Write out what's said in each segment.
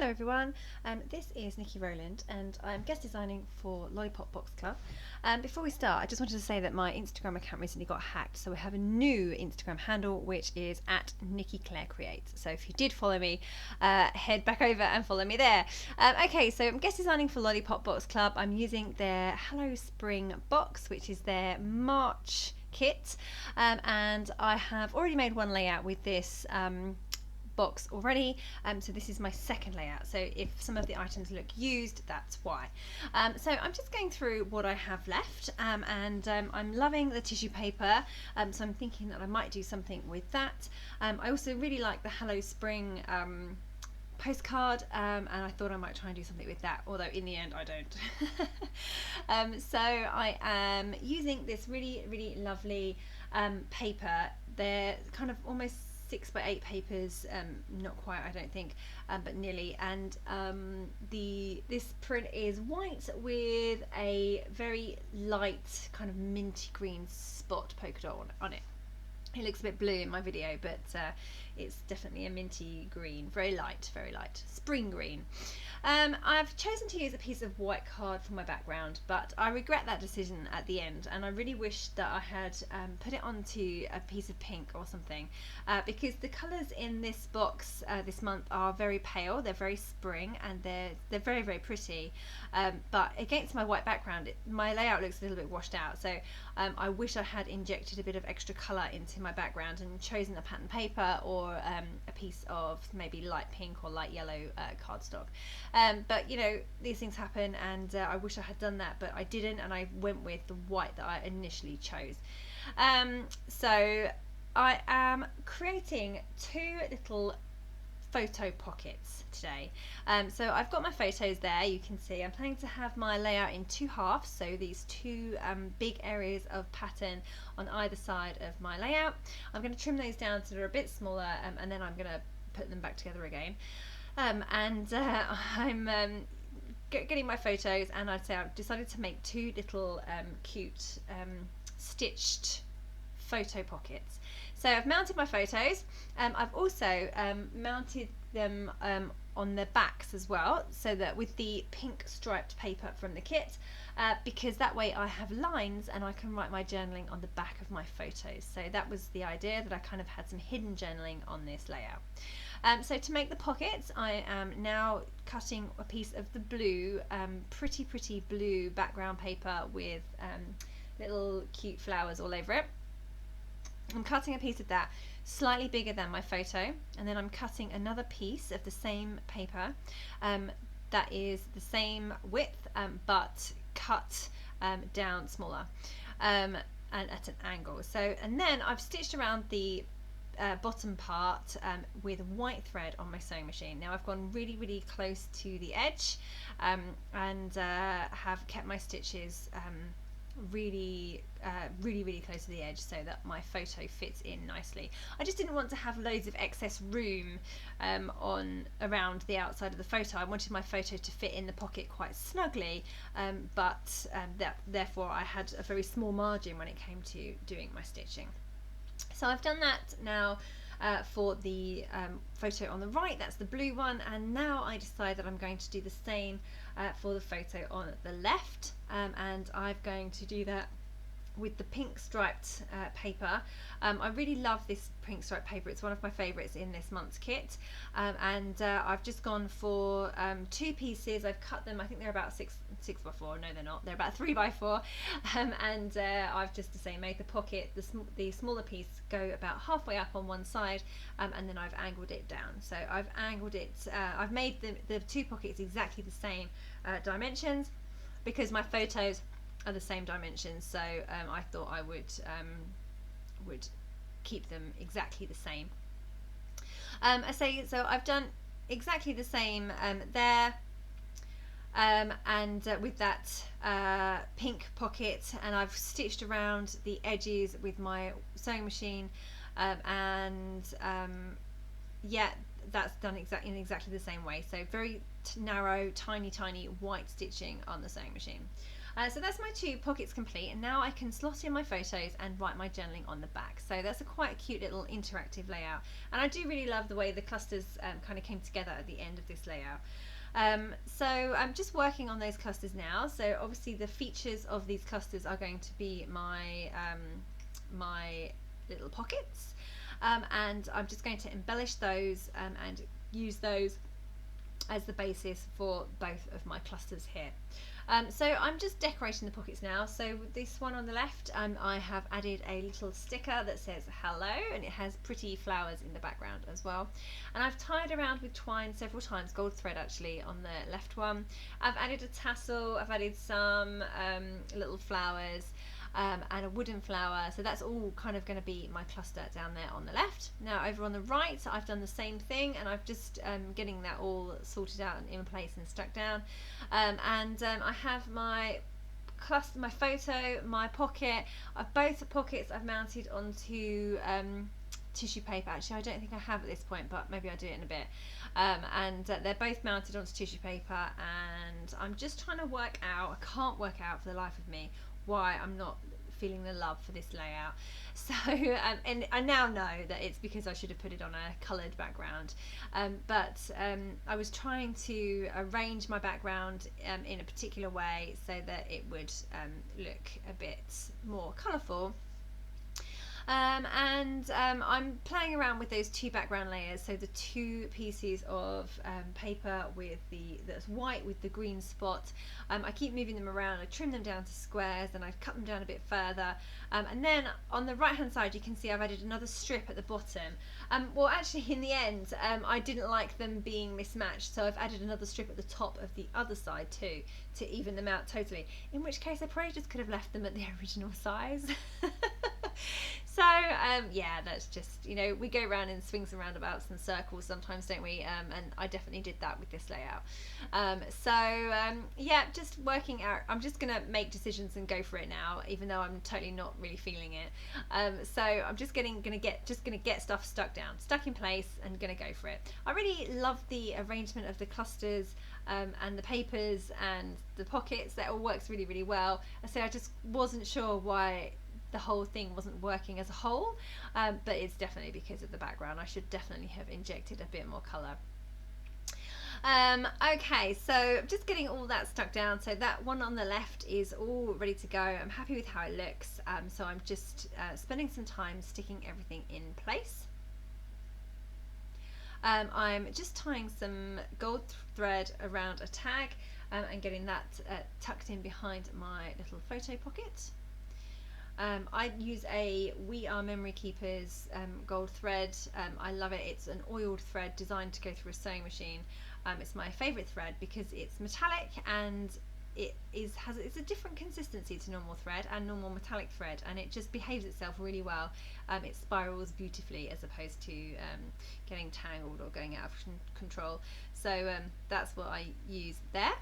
Hello everyone, this is Nikki Rowland and I'm guest designing for Lollipop Box Club. Before we start, I just wanted to say that my Instagram account recently got hacked, so we have a new Instagram handle which is at Nikki Claire Creates. So if you did follow me, head back over and follow me there. Okay, so I'm guest designing for Lollipop Box Club. I'm using their Hello Spring box, which is their March kit, and I have already made one layout with this box already, so this is my second layout, so if some of the items look used, that's why. So I'm just going through what I have left, and I'm loving the tissue paper, so I'm thinking that I might do something with that. I also really like the Hello Spring postcard, and I thought I might try and do something with that, although in the end I don't. So I am using this really lovely paper. They're kind of almost 6x8 papers, not quite I don't think, but nearly, and this print is white with a very light kind of minty green spot polka dot on it. It looks a bit blue in my video, but it's definitely a minty green, very light spring green. I've chosen to use a piece of white card for my background, but I regret that decision at the end, and I really wish that I had put it onto a piece of pink or something, because the colours in this box this month are very pale. They're very spring, and they're very pretty, but against my white background my layout looks a little bit washed out, so I wish I had injected a bit of extra colour into my background and chosen a pattern paper or a piece of maybe light pink or light yellow cardstock. But you know, these things happen, and I wish I had done that, but I didn't, and I went with the white that I initially chose. So I am creating two little photo pockets today. So I've got my photos there, you can see. I'm planning to have my layout in two halves, so these two big areas of pattern on either side of my layout. I'm going to trim those down so they're a bit smaller, and then I'm going to put them back together again. I'm getting my photos, and I'd say I've decided to make two little cute stitched photo pockets. So I've mounted my photos. I've also mounted them on their backs as well, so that with the pink striped paper from the kit, because that way I have lines and I can write my journaling on the back of my photos. So that was the idea, that I kind of had some hidden journaling on this layout. So to make the pockets, I am now cutting a piece of the blue, pretty blue background paper with little cute flowers all over it. I'm cutting a piece of that slightly bigger than my photo, and then I'm cutting another piece of the same paper that is the same width, but cut down smaller, and at an angle. So, and then I've stitched around the bottom part with white thread on my sewing machine. Now I've gone really close to the edge, and have kept my stitches really close to the edge, so that my photo fits in nicely. I just didn't want to have loads of excess room on around the outside of the photo. I wanted my photo to fit in the pocket quite snugly, but therefore I had a very small margin when it came to doing my stitching. So I've done that now for the photo on the right, that's the blue one, and now I decide that I'm going to do the same for the photo on the left, and I'm going to do that with the pink striped paper. I really love this pink striped paper. It's one of my favourites in this month's kit, and I've just gone for two pieces. I've cut them, I think they're about 6x4, no they're not, they're about 3x4, and I've just made the pocket, the smaller piece go about halfway up on one side, and then I've angled it down. So I've angled it, I've made the two pockets exactly the same dimensions, because my photos are the same dimensions, so I thought I would keep them exactly the same. So I've done exactly the same there, and with that pink pocket, and I've stitched around the edges with my sewing machine, and yeah, that's done in exactly the same way. So very narrow, tiny white stitching on the sewing machine. So that's my 2 pockets complete, and now I can slot in my photos and write my journaling on the back. So that's a quite cute little interactive layout, and I do really love the way the clusters kind of came together at the end of this layout. So I'm just working on those clusters now. So obviously the features of these clusters are going to be my my little pockets, and I'm just going to embellish those and use those as the basis for both of my clusters here. So I'm just decorating the pockets now. So with this one on the left, I have added a little sticker that says hello, and it has pretty flowers in the background as well. And I've tied around with twine several times, gold thread actually, on the left one. I've added a tassel, I've added some little flowers, and a wooden flower. So that's all kind of going to be my cluster down there on the left. Now over on the right, I've done the same thing, and I've just getting that all sorted out and in place and stuck down. I have my cluster, my photo, my pocket. Both the pockets I've mounted onto tissue paper. Actually, I don't think I have at this point, but maybe I'll do it in a bit. They're both mounted onto tissue paper, and I'm just trying to work out, I can't work out for the life of me why I'm not feeling the love for this layout. So and I now know that it's because I should have put it on a coloured background, but I was trying to arrange my background in a particular way so that it would look a bit more colourful. I'm playing around with those 2 background layers, so the 2 pieces of paper with that's white with the green spot. I keep moving them around. I trim them down to squares, and I cut them down a bit further, and then on the right hand side you can see I've added another strip at the bottom. Well, actually in the end I didn't like them being mismatched, so I've added another strip at the top of the other side too, to even them out totally, in which case I probably just could have left them at the original size. So yeah, that's just, you know, we go around in swings and roundabouts and circles sometimes, don't we? And I definitely did that with this layout. Yeah, just working out. I'm just gonna make decisions and go for it now, even though I'm totally not really feeling it. So I'm just gonna get stuff stuck in place, and gonna go for it. I really love the arrangement of the clusters and the papers and the pockets. That all works really, really well. So I just wasn't sure why the whole thing wasn't working as a whole, but it's definitely because of the background. I should definitely have injected a bit more colour. Okay, so I'm just getting all that stuck down. So that one on the left is all ready to go. I'm happy with how it looks, so I'm just spending some time sticking everything in place. I'm just tying some gold thread around a tag and getting that tucked in behind my little photo pocket. I use a We Are Memory Keepers gold thread. I love it. It's an oiled thread designed to go through a sewing machine. It's my favourite thread because it's metallic, and it's a different consistency to normal thread and normal metallic thread, and it just behaves itself really well. It spirals beautifully as opposed to getting tangled or going out of control. So that's what I use there.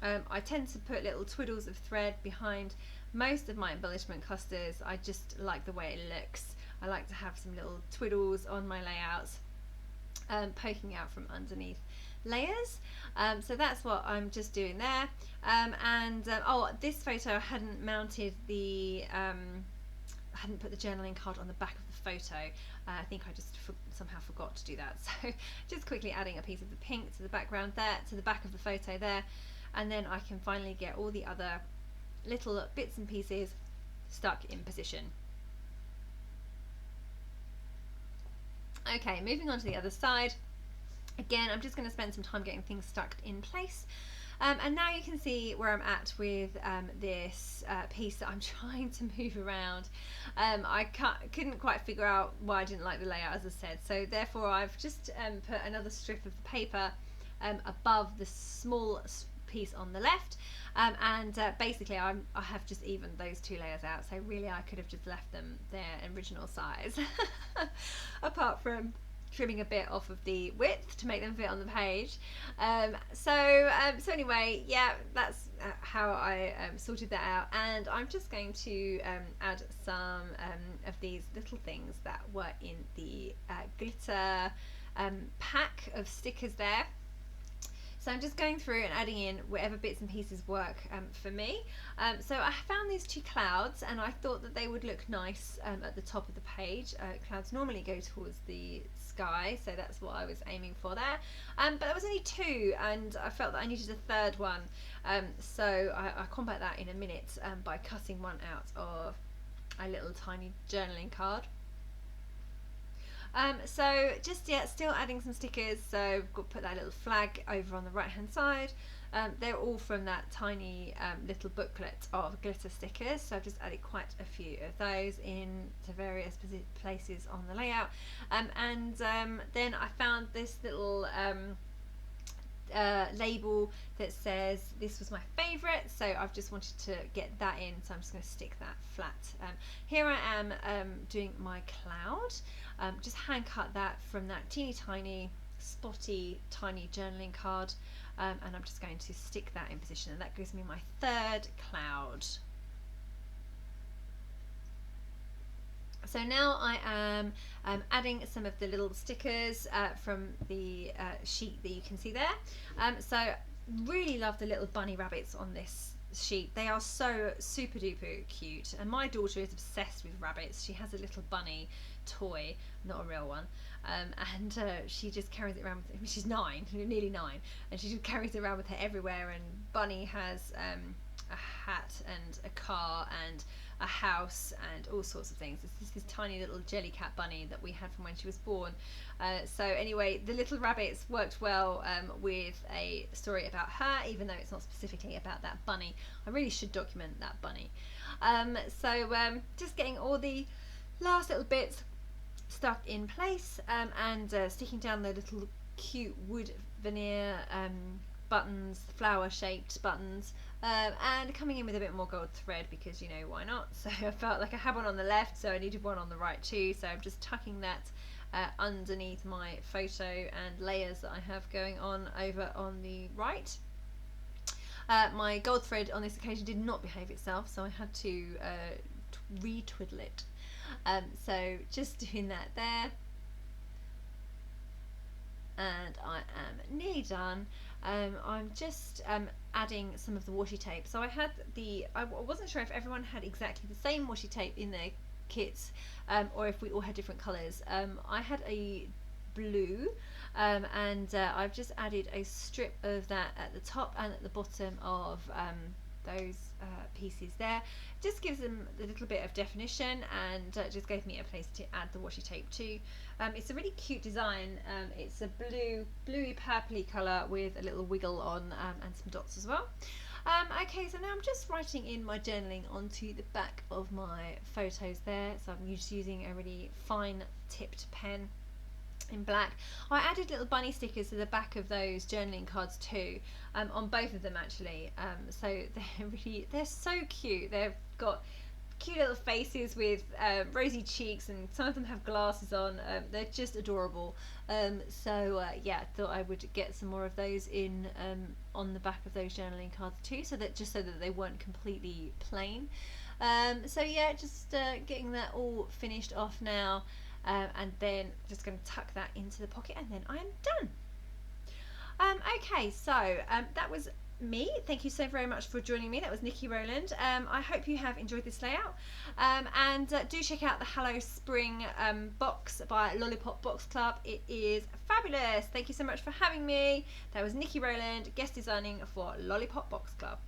I tend to put little twiddles of thread behind most of my embellishment clusters. I just like the way it looks. I like to have some little twiddles on my layouts poking out from underneath layers. So that's what I'm just doing there. Oh, this photo I hadn't mounted the I hadn't put the journaling card on the back of the photo. I think I just somehow forgot to do that. So just quickly adding a piece of the pink to the background there, to the back of the photo there, and then I can finally get all the other little bits and pieces stuck in position. Okay, moving on to the other side. Again, I'm just going to spend some time getting things stuck in place. And now you can see where I'm at with this piece that I'm trying to move around. I couldn't quite figure out why I didn't like the layout, as I said, so therefore I've just put another strip of the paper above the small piece on the left, basically I have just evened those 2 layers out, so really I could have just left them their original size apart from trimming a bit off of the width to make them fit on the page. So anyway, yeah, that's how I sorted that out, and I'm just going to add some of these little things that were in the glitter pack of stickers there. So I'm just going through and adding in whatever bits and pieces work for me. So I found these two clouds and I thought that they would look nice at the top of the page. Clouds normally go towards the sky, so that's what I was aiming for there. But there was only two and I felt that I needed a third one. So I'll combat that in a minute by cutting one out of a little tiny journaling card. So just still adding some stickers. So I've got to put that little flag over on the right hand side. They're all from that tiny little booklet of glitter stickers. So I've just added quite a few of those into various places on the layout. Then I found this little label that says this was my favourite, so I've just wanted to get that in, so I'm just going to stick that flat. Here I am doing my cloud. Just hand cut that from that teeny tiny spotty tiny journaling card, and I'm just going to stick that in position, and that gives me my third cloud. So now I am adding some of the little stickers from the sheet that you can see there. So really love the little bunny rabbits on this sheet. They are so super duper cute, and my daughter is obsessed with rabbits. She has a little bunny toy, not a real one, and she just carries it around with her. She's 9, nearly 9, and she just carries it around with her everywhere. And Bunny has a hat and a car and a house and all sorts of things. This is this tiny little jelly cat bunny that we had from when she was born. So anyway, the little rabbits worked well with a story about her, even though it's not specifically about that bunny. I really should document that bunny. Just getting all the last little bits stuck in place, and sticking down the little cute wood veneer buttons, flower shaped buttons, and coming in with a bit more gold thread because, you know, why not? So I felt like I had one on the left, so I needed one on the right too, so I'm just tucking that underneath my photo and layers that I have going on over on the right. My gold thread on this occasion did not behave itself, so I had to re-twiddle it. So just doing that there, and I am nearly done. I'm just adding some of the washi tape. So I wasn't sure if everyone had exactly the same washi tape in their kits, or if we all had different colours. I had a blue, and I've just added a strip of that at the top and at the bottom of those pieces there. Just gives them a little bit of definition, and just gave me a place to add the washi tape to. It's a really cute design. It's a bluey purpley colour with a little wiggle on, and some dots as well. Okay, so now I'm just writing in my journaling onto the back of my photos there. So I'm just using a really fine tipped pen in black. I added little bunny stickers to the back of those journaling cards too, on both of them actually. So they're so cute. They've got cute little faces with rosy cheeks, and some of them have glasses on. They're just adorable. Yeah, I thought I would get some more of those in on the back of those journaling cards too, so that they weren't completely plain. Yeah, just getting that all finished off now. And then just going to tuck that into the pocket, and then I am done. Okay, so that was me. Thank you so very much for joining me. That was Niki Rowland. I hope you have enjoyed this layout, and do check out the Hello Spring box by Lollipop Box Club. It is fabulous. Thank you so much for having me. That was Niki Rowland, guest designing for Lollipop Box Club.